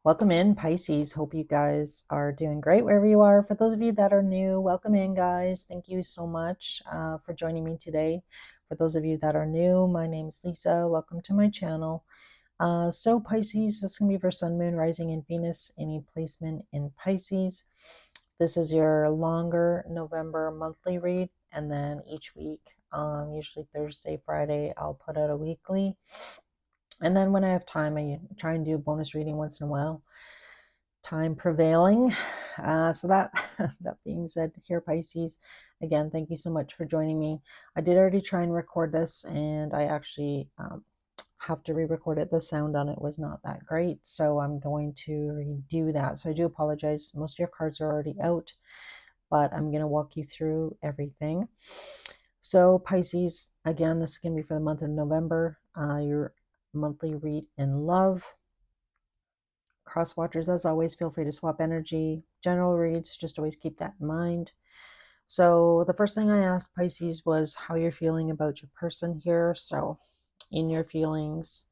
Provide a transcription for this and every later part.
Welcome in, Pisces. Hope you guys are doing great wherever you are. For those of you that are new, welcome in, guys. Thank you so much for joining me today. For those of you that are new, my name is Lisa. Welcome to my channel. So Pisces, this is going to be for Sun, Moon, Rising, and Venus, any placement in Pisces. This is your longer November monthly read, and then each week, usually Thursday, Friday, I'll put out a weekly. And then when I have time, I try and do a bonus reading once in a while, time prevailing. So that that being said, here Pisces, again, thank you so much for joining me. I did already try and record this, and I actually have to re-record it. The sound on it was not that great, so I'm going to redo that. So I do apologize. Most of your cards are already out, but I'm going to walk you through everything. So Pisces, again, this is going to be for the month of November. Your monthly read in love. Cross watchers, as always, feel free to swap energy. General reads, just always keep that in mind. So the first thing I asked Pisces was how you're feeling about your person here. So in your feelings,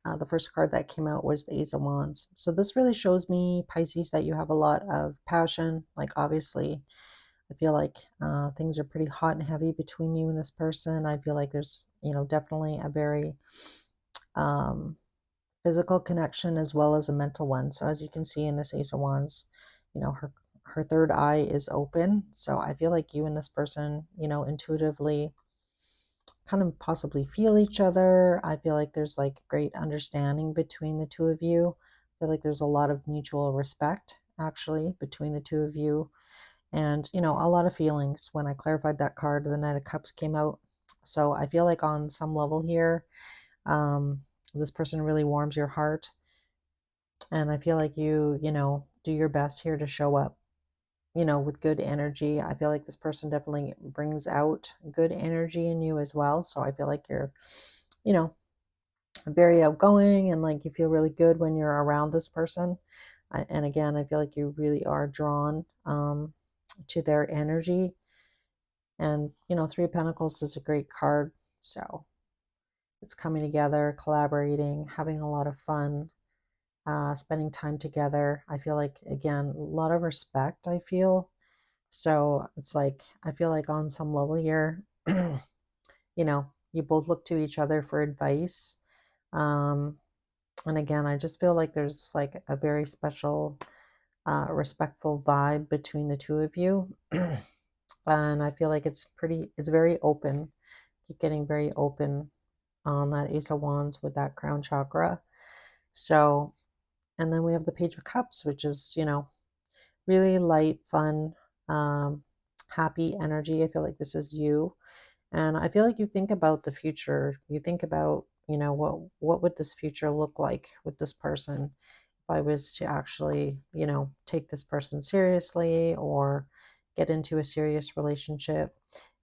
the first card that came out was the Ace of Wands. So this really shows me, Pisces, that you have a lot of passion. Like, obviously, I feel like things are pretty hot and heavy between you and this person. I feel like there's, definitely a very physical connection as well as a mental one. So as you can see in this Ace of Wands, her third eye is open. So I feel like you and this person, intuitively kind of possibly feel each other. I feel like there's like great understanding between the two of you. I feel like there's a lot of mutual respect actually between the two of you. And, a lot of feelings. When I clarified that card, the Knight of Cups came out. So I feel like on some level here, this person really warms your heart. And I feel like you do your best here to show up, with good energy. I feel like this person definitely brings out good energy in you as well. So I feel like you're, you know, very outgoing and like you feel really good when you're around this person. And again, I feel like you really are drawn to their energy. And, Three of Pentacles is a great card. So it's coming together, collaborating, having a lot of fun, spending time together. I feel like, again, a lot of respect, I feel. So it's like, I feel like on some level here, you both look to each other for advice. And again, I just feel like there's like a very special, respectful vibe between the two of you. And I feel like it's very open. Keep getting very open on that Ace of Wands with that crown chakra. So, and then we have the Page of Cups, which is, really light, fun, happy energy. I feel like this is you. And I feel like you think about the future. You think about, what would this future look like with this person if I was to actually, take this person seriously or get into a serious relationship,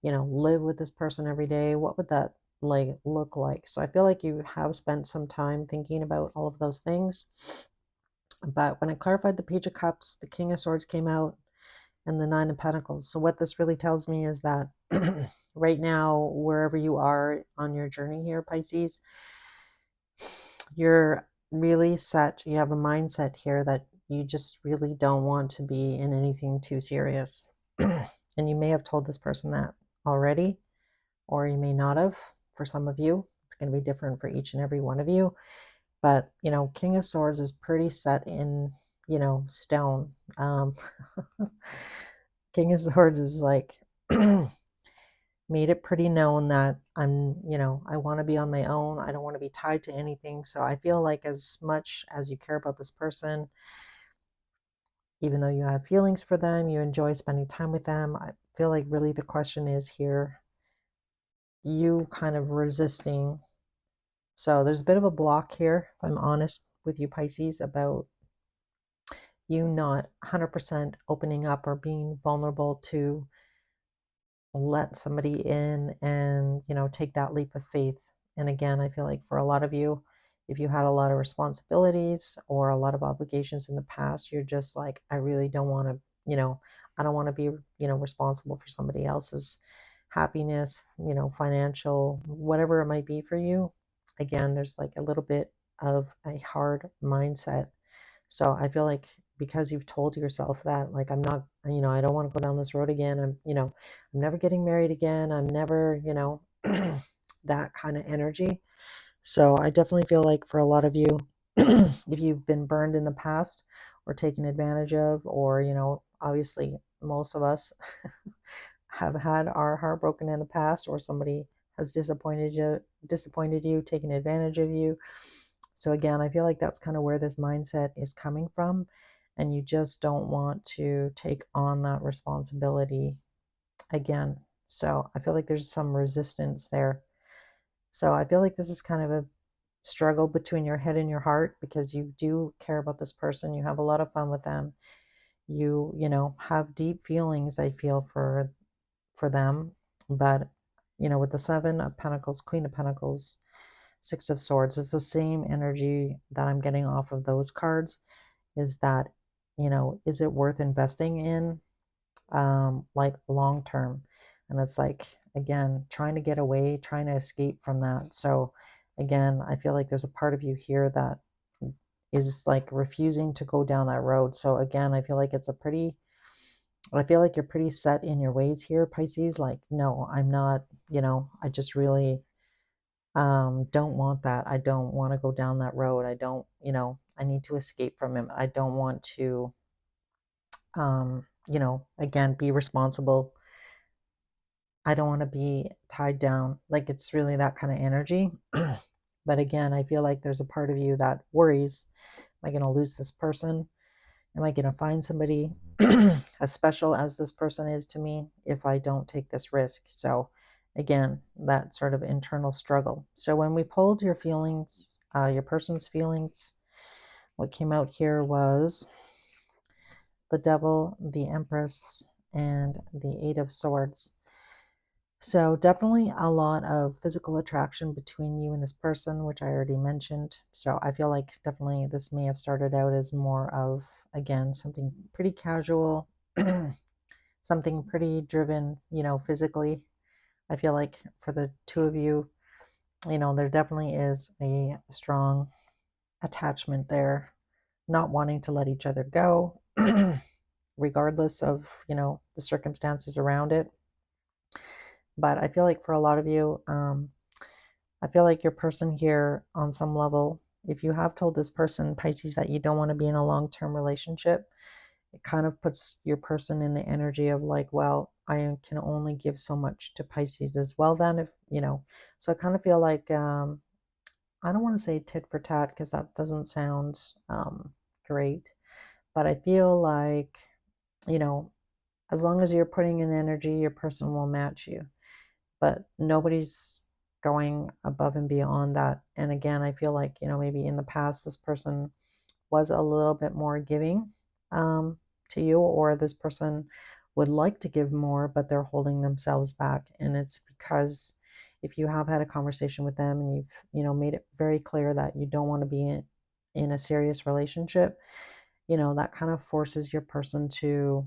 live with this person every day. What would that like look like? So I feel like you have spent some time thinking about all of those things. But when I clarified the Page of Cups, the King of Swords came out and the Nine of Pentacles. So what this really tells me is that right now, wherever you are on your journey here, Pisces, you're really set. You have a mindset here that you just really don't want to be in anything too serious. And you may have told this person that already, or you may not have. For some of you, it's going to be different for each and every one of you. But, King of Swords is pretty set in, stone. King of Swords is like made it pretty known that I want to be on my own. I don't want to be tied to anything. So I feel like as much as you care about this person, even though you have feelings for them, you enjoy spending time with them, I feel like really the question is here, you kind of resisting. So there's a bit of a block here, if I'm honest with you, Pisces, about you not 100% opening up or being vulnerable to let somebody in and, take that leap of faith. And again, I feel like for a lot of you, if you had a lot of responsibilities or a lot of obligations in the past, you're just like, I really don't want to, I don't want to be, responsible for somebody else's happiness, financial, whatever it might be for you. Again, there's like a little bit of a hard mindset So I feel like because you've told yourself that, like, I'm not, I don't want to go down this road again. I'm never getting married again. I'm never, that kind of energy. So I definitely feel like for a lot of you, if you've been burned in the past or taken advantage of, or, obviously most of us have had our heart broken in the past, or somebody has disappointed you, taken advantage of you. So again, I feel like that's kind of where this mindset is coming from, and you just don't want to take on that responsibility again. So I feel like there's some resistance there. So I feel like this is kind of a struggle between your head and your heart, because you do care about this person. You have a lot of fun with them. You have deep feelings, I feel, for them. But with the Seven of Pentacles, Queen of Pentacles, Six of Swords, it's the same energy that I'm getting off of those cards. Is that, is it worth investing in, like, long term? And it's like, again, trying to get away, trying to escape from that. So again, I feel like there's a part of you here that is like refusing to go down that road. So again, I feel like you're pretty set in your ways here, Pisces. Like, no, I'm not, I just really don't want that. I don't want to go down that road. I don't, I need to escape from him. I don't want to, again, be responsible. I don't want to be tied down. Like, it's really that kind of energy. But again, I feel like there's a part of you that worries, am I going to lose this person? Am I going to find somebody as special as this person is to me if I don't take this risk? So again, that sort of internal struggle. So when we pulled your feelings, your person's feelings, what came out here was the Devil, the Empress, and the Eight of Swords. So definitely a lot of physical attraction between you and this person, which I already mentioned. So I feel like definitely this may have started out as more of, again, something pretty casual, something pretty driven, physically. I feel like for the two of you, there definitely is a strong attachment there, not wanting to let each other go, regardless of, the circumstances around it. But I feel like for a lot of you, I feel like your person here, on some level, if you have told this person, Pisces, that you don't want to be in a long-term relationship, it kind of puts your person in the energy of like, well, I can only give so much to Pisces as well then, if, so I kind of feel like, I don't want to say tit for tat because that doesn't sound great, but I feel like, you know, as long as you're putting in energy, your person will match you, but nobody's going above and beyond that. And again, I feel like, maybe in the past, this person was a little bit more giving, to you, or this person would like to give more, but they're holding themselves back. And it's because if you have had a conversation with them and you've, made it very clear that you don't want to be in a serious relationship, that kind of forces your person to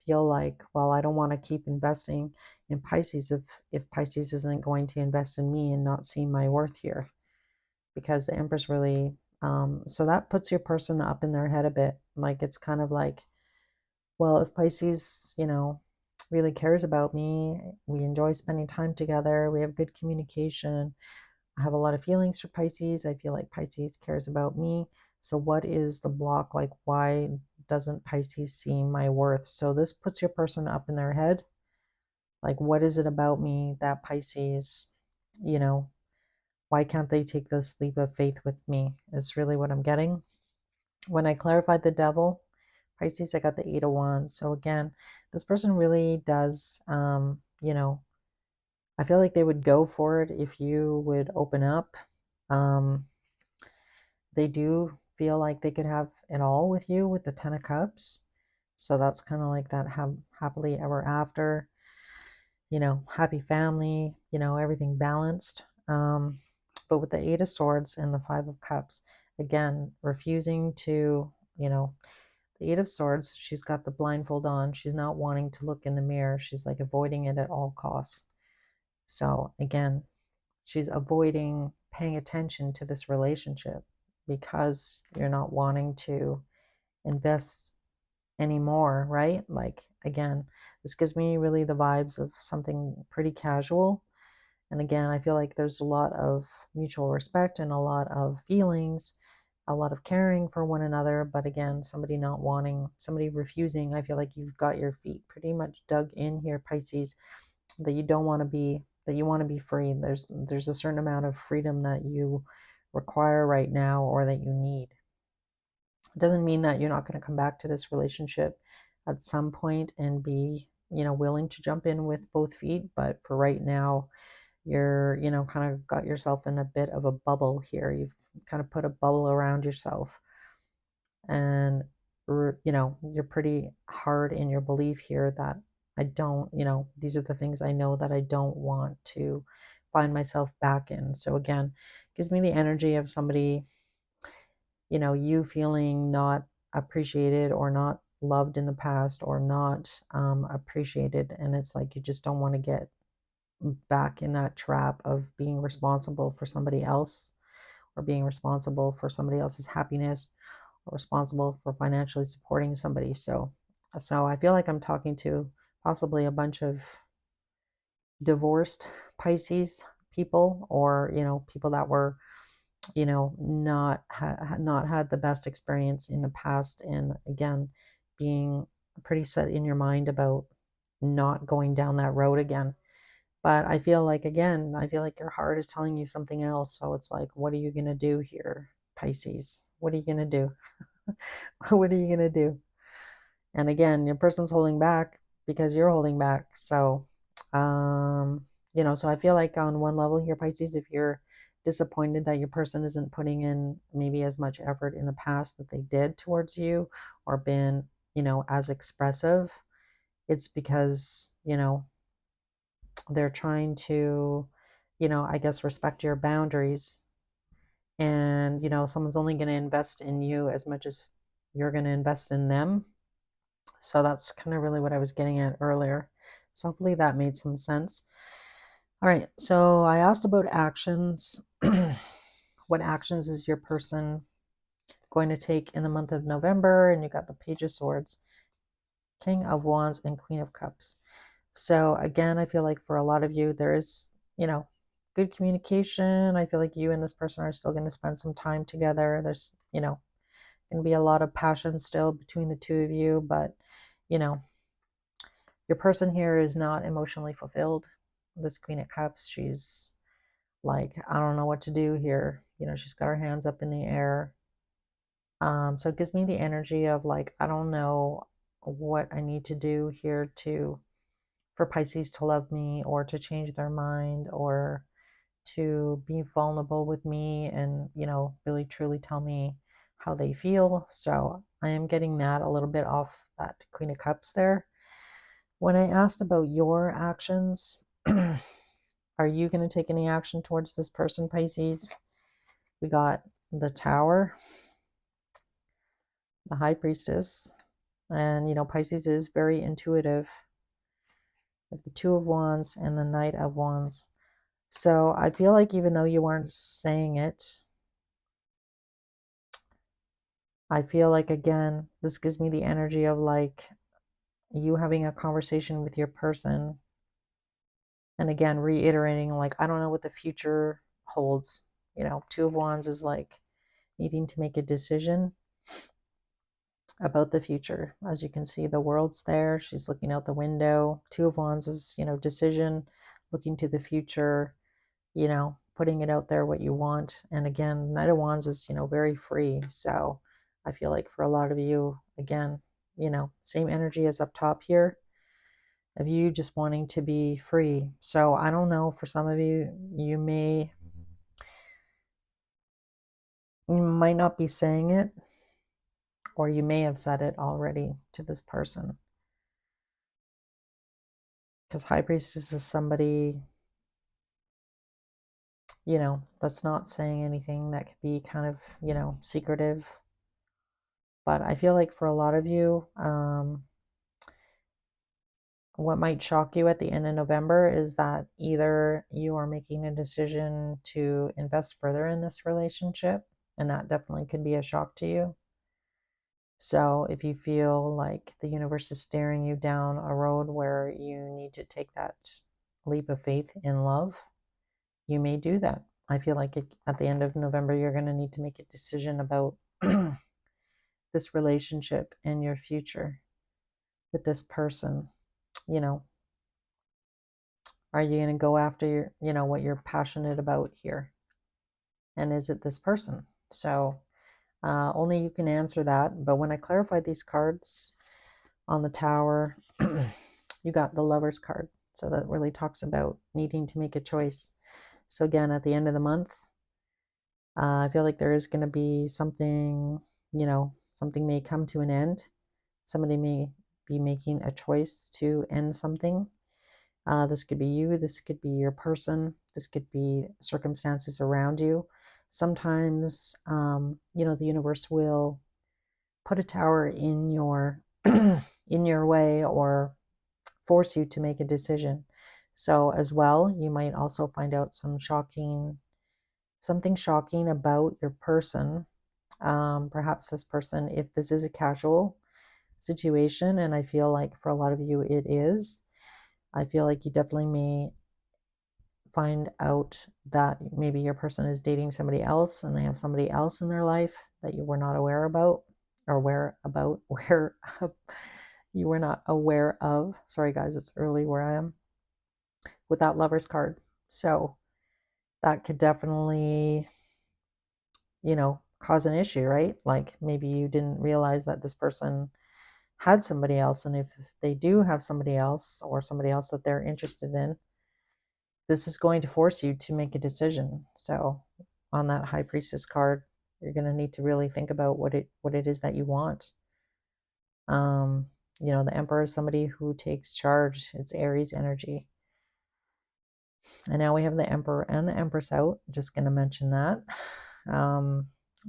feel like, well, I don't want to keep investing in Pisces if Pisces isn't going to invest in me and not see my worth here, because the Empress really, so that puts your person up in their head a bit. Like, it's kind of like, well, if Pisces, really cares about me, we enjoy spending time together, we have good communication, I have a lot of feelings for Pisces, I feel like Pisces cares about me. So what is the block? Like, why doesn't Pisces see my worth? So this puts your person up in their head. Like, what is it about me that Pisces, you know, why can't they take this leap of faith with me? Is really what I'm getting. When I clarified the Devil, Pisces, I got the Eight of Wands. So again, this person really does, I feel like they would go for it if you would open up. Um, they do feel like they could have it all with you with the Ten of Cups. So that's kind of like that happily ever after, happy family, everything balanced. But with the Eight of Swords and the Five of Cups, again, refusing to, the Eight of Swords, she's got the blindfold on. She's not wanting to look in the mirror. She's like avoiding it at all costs. So again, she's avoiding paying attention to this relationship. because you're not wanting to invest anymore, right? Like, again, this gives me really the vibes of something pretty casual. And again, I feel like there's a lot of mutual respect and a lot of feelings, a lot of caring for one another. But again, somebody not wanting, somebody refusing, I feel like you've got your feet pretty much dug in here, Pisces, that you don't want to be, that you want to be free. There's a certain amount of freedom that you require right now or that you need. It doesn't mean that you're not going to come back to this relationship at some point and be, willing to jump in with both feet. But for right now, you're, kind of got yourself in a bit of a bubble here. You've kind of put a bubble around yourself. And, you're pretty hard in your belief here that I don't, these are the things I know that I don't want to find myself back in. So again, gives me the energy of somebody, you feeling not appreciated or not loved in the past or not appreciated. And it's like you just don't want to get back in that trap of being responsible for somebody else or being responsible for somebody else's happiness or responsible for financially supporting somebody. So I feel like I'm talking to possibly a bunch of divorced Pisces people, or people that were not had the best experience in the past, and again being pretty set in your mind about not going down that road again. But I feel like, again, I feel like your heart is telling you something else. So it's like, what are you going to do here, Pisces? What are you going to do? What are you going to do? And again, your person's holding back because you're holding back. So I feel like on one level here, Pisces, if you're disappointed that your person isn't putting in maybe as much effort in the past that they did towards you, or been, as expressive, it's because, they're trying to, I guess, respect your boundaries. And, someone's only going to invest in you as much as you're going to invest in them. So that's kind of really what I was getting at earlier. So hopefully that made some sense. All right. So I asked about actions. What actions is your person going to take in the month of November? And you got the Page of Swords, King of Wands, and Queen of Cups. So again, I feel like for a lot of you, there is, good communication. I feel like you and this person are still going to spend some time together. There's, going to be a lot of passion still between the two of you, but, your person here is not emotionally fulfilled. This Queen of Cups, she's like, I don't know what to do here. She's got her hands up in the air. So it gives me the energy of like, I don't know what I need to do here for Pisces to love me, or to change their mind, or to be vulnerable with me and, really truly tell me how they feel. So I am getting that a little bit off that Queen of Cups there. When I asked about your actions, are you going to take any action towards this person, Pisces? We got the Tower, the High Priestess, and, Pisces is very intuitive. With the Two of Wands and the Knight of Wands. So I feel like even though you weren't saying it, I feel like, again, this gives me the energy of like you having a conversation with your person. And again, reiterating, like, I don't know what the future holds. Two of Wands is like needing to make a decision about the future. As you can see, the world's there. She's looking out the window. Two of Wands is, decision, looking to the future, putting it out there what you want. And again, Knight of Wands is, very free. So I feel like for a lot of you, again, same energy as up top here of you just wanting to be free. So I don't know, for some of you, you might not be saying it, or you may have said it already to this person. Because High Priestess is somebody, that's not saying anything, that could be kind of, secretive. But I feel like for a lot of you, what might shock you at the end of November is that either you are making a decision to invest further in this relationship and that definitely could be a shock to you. So if you feel like the universe is staring you down a road where you need to take that leap of faith in love, you may do that. I feel like at the end of November, you're going to need to make a decision about this relationship and your future with this person. You know, are you going to go after what you're passionate about here? And is it this person? So only you can answer that. But when I clarified these cards on the Tower, you got the Lover's card. So that really talks about needing to make a choice. So again, at the end of the month, I feel like there is going to be something, something may come to an end. Somebody may be making a choice to end something. This could be you, this could be your person, this could be circumstances around you. Sometimes, the universe will put a tower in your in your way or force you to make a decision. So as well, you might also find out something shocking about your person. Perhaps this person, if this is a casual situation, and I feel like for a lot of you it is, I feel like you definitely may find out that maybe your person is dating somebody else and they have somebody else in their life that you were not aware about, or where you were not aware of. Sorry guys, it's early where I am with that Lover's card. So that could definitely, cause an issue, right? Like maybe you didn't realize that this person had somebody else, and if they do have somebody else or somebody else that they're interested in, this is going to force you to make a decision. So on that High Priestess card, you're going to need to really think about what it is that you want. The Emperor is somebody who takes charge. It's Aries energy. And now we have the Emperor and the Empress out. Just going to mention that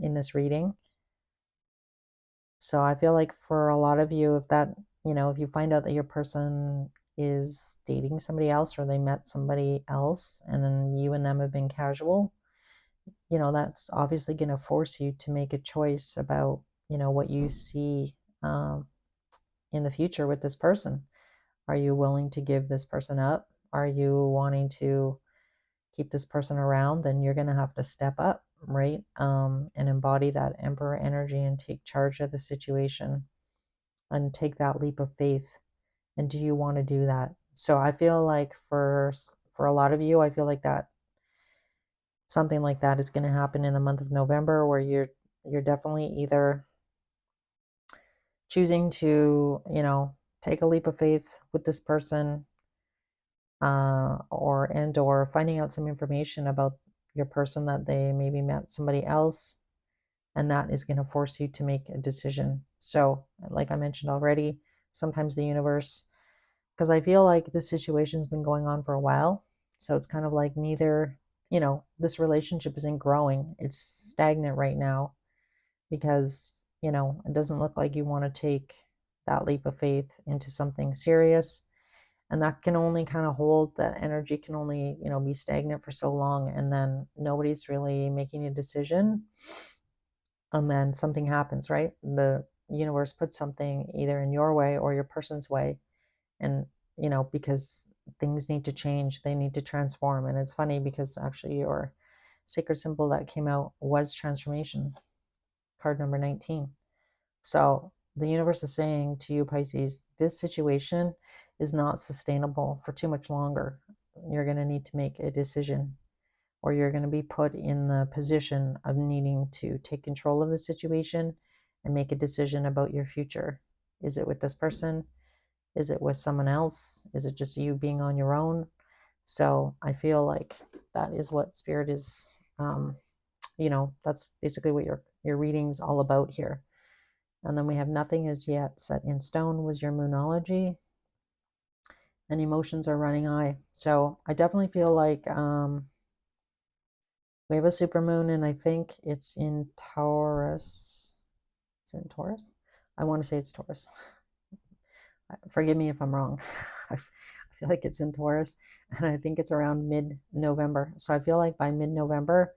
in this reading. So I feel like for a lot of you, if you find out that your person is dating somebody else or they met somebody else and then you and them have been casual, that's obviously going to force you to make a choice about, what you see in the future with this person. Are you willing to give this person up? Are you wanting to keep this person around? Then you're going to have to step up, right? And embody that Emperor energy and take charge of the situation and take that leap of faith. And do you want to do that? So I feel like for a lot of you, I feel like that something like that is going to happen in the month of November, where you're definitely either choosing to, take a leap of faith with this person, or finding out some information about your person that they maybe met somebody else, and that is going to force you to make a decision. So like I mentioned already, sometimes the universe, because I feel like this situation's been going on for a while, so it's kind of like neither, this relationship isn't growing, it's stagnant right now, because it doesn't look like you want to take that leap of faith into something serious, and that can only kind of hold, that energy can only be stagnant for so long, and then nobody's really making a decision, and then something happens, right? The universe puts something either in your way or your person's way, and because things need to change, they need to transform. And it's funny because actually your sacred symbol that came out was transformation, card number 19. So the universe is saying to you, Pisces, this situation is not sustainable for too much longer. You're going to need to make a decision, or you're going to be put in the position of needing to take control of the situation and make a decision about your future. Is it with this person? Is it with someone else? Is it just you being on your own? So I feel like that is what Spirit is, that's basically what your reading's all about here. And then we have nothing is yet set in stone was your moonology, and emotions are running high. So I definitely feel like we have a supermoon, and I think it's in Taurus. Is it in Taurus? I want to say it's Taurus. Forgive me if I'm wrong. I feel like it's in Taurus, and I think it's around mid-November. So I feel like by mid-November,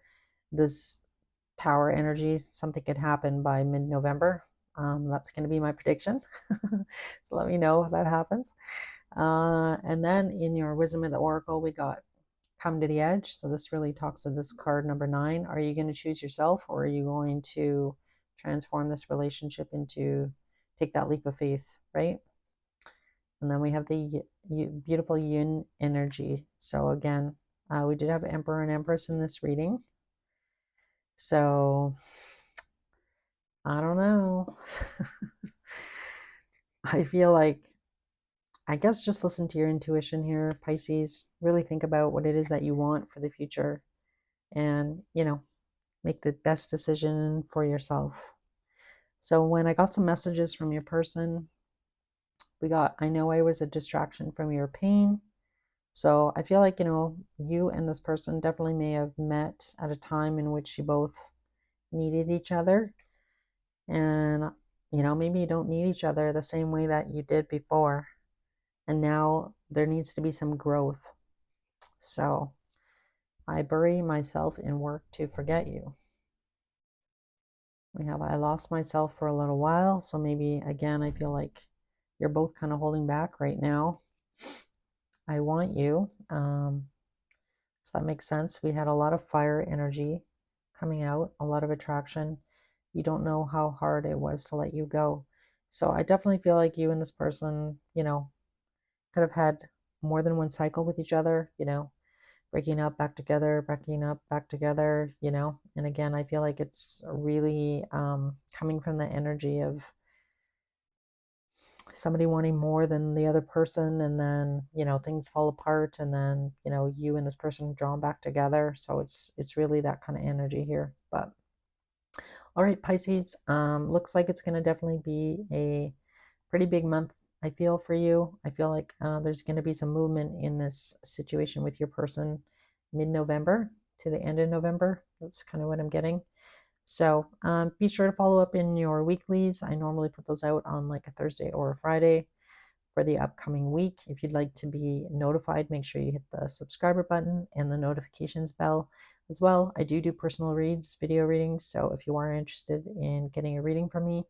this Tower energy. Something could happen by mid-November. That's going to be my prediction. So let me know if that happens. And then in your Wisdom of the Oracle, we got Come to the Edge. So this really talks to this card number 9. Are you going to choose yourself, or are you going to transform this relationship into take that leap of faith, right? And then we have the beautiful yin energy. So again, we did have Emperor and Empress in this reading. So I don't know. I feel like, I guess just listen to your intuition here, Pisces. Really think about what it is that you want for the future and, make the best decision for yourself. So when I got some messages from your person, we got, I know I was a distraction from your pain. So I feel like, you and this person definitely may have met at a time in which you both needed each other. And, maybe you don't need each other the same way that you did before. And now there needs to be some growth. So I bury myself in work to forget you. We have, I lost myself for a little while. So maybe, again, I feel like you're both kind of holding back right now. I want you. So that makes sense. We had a lot of fire energy coming out, a lot of attraction. You don't know how hard it was to let you go. So I definitely feel like you and this person, could have had more than one cycle with each other, breaking up, back together, breaking up, back together, And again, I feel like it's really coming from the energy of somebody wanting more than the other person, and then things fall apart, and then you and this person drawn back together. So it's really that kind of energy here. But all right, Pisces, looks like it's going to definitely be a pretty big month, I feel, for you. I feel like there's going to be some movement in this situation with your person mid-November to the end of November. That's kind of what I'm getting. So be sure to follow up in your weeklies. I normally put those out on like a Thursday or a Friday for the upcoming week. If you'd like to be notified, make sure you hit the subscriber button and the notifications bell as well. I do personal reads, video readings. So if you are interested in getting a reading from me,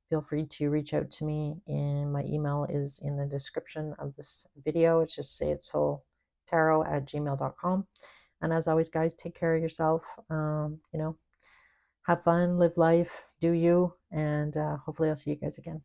feel free to reach out to me. And my email is in the description of this video. It's just sayitsoultarot@gmail.com. And as always, guys, take care of yourself. Have fun, live life, do you, and hopefully I'll see you guys again.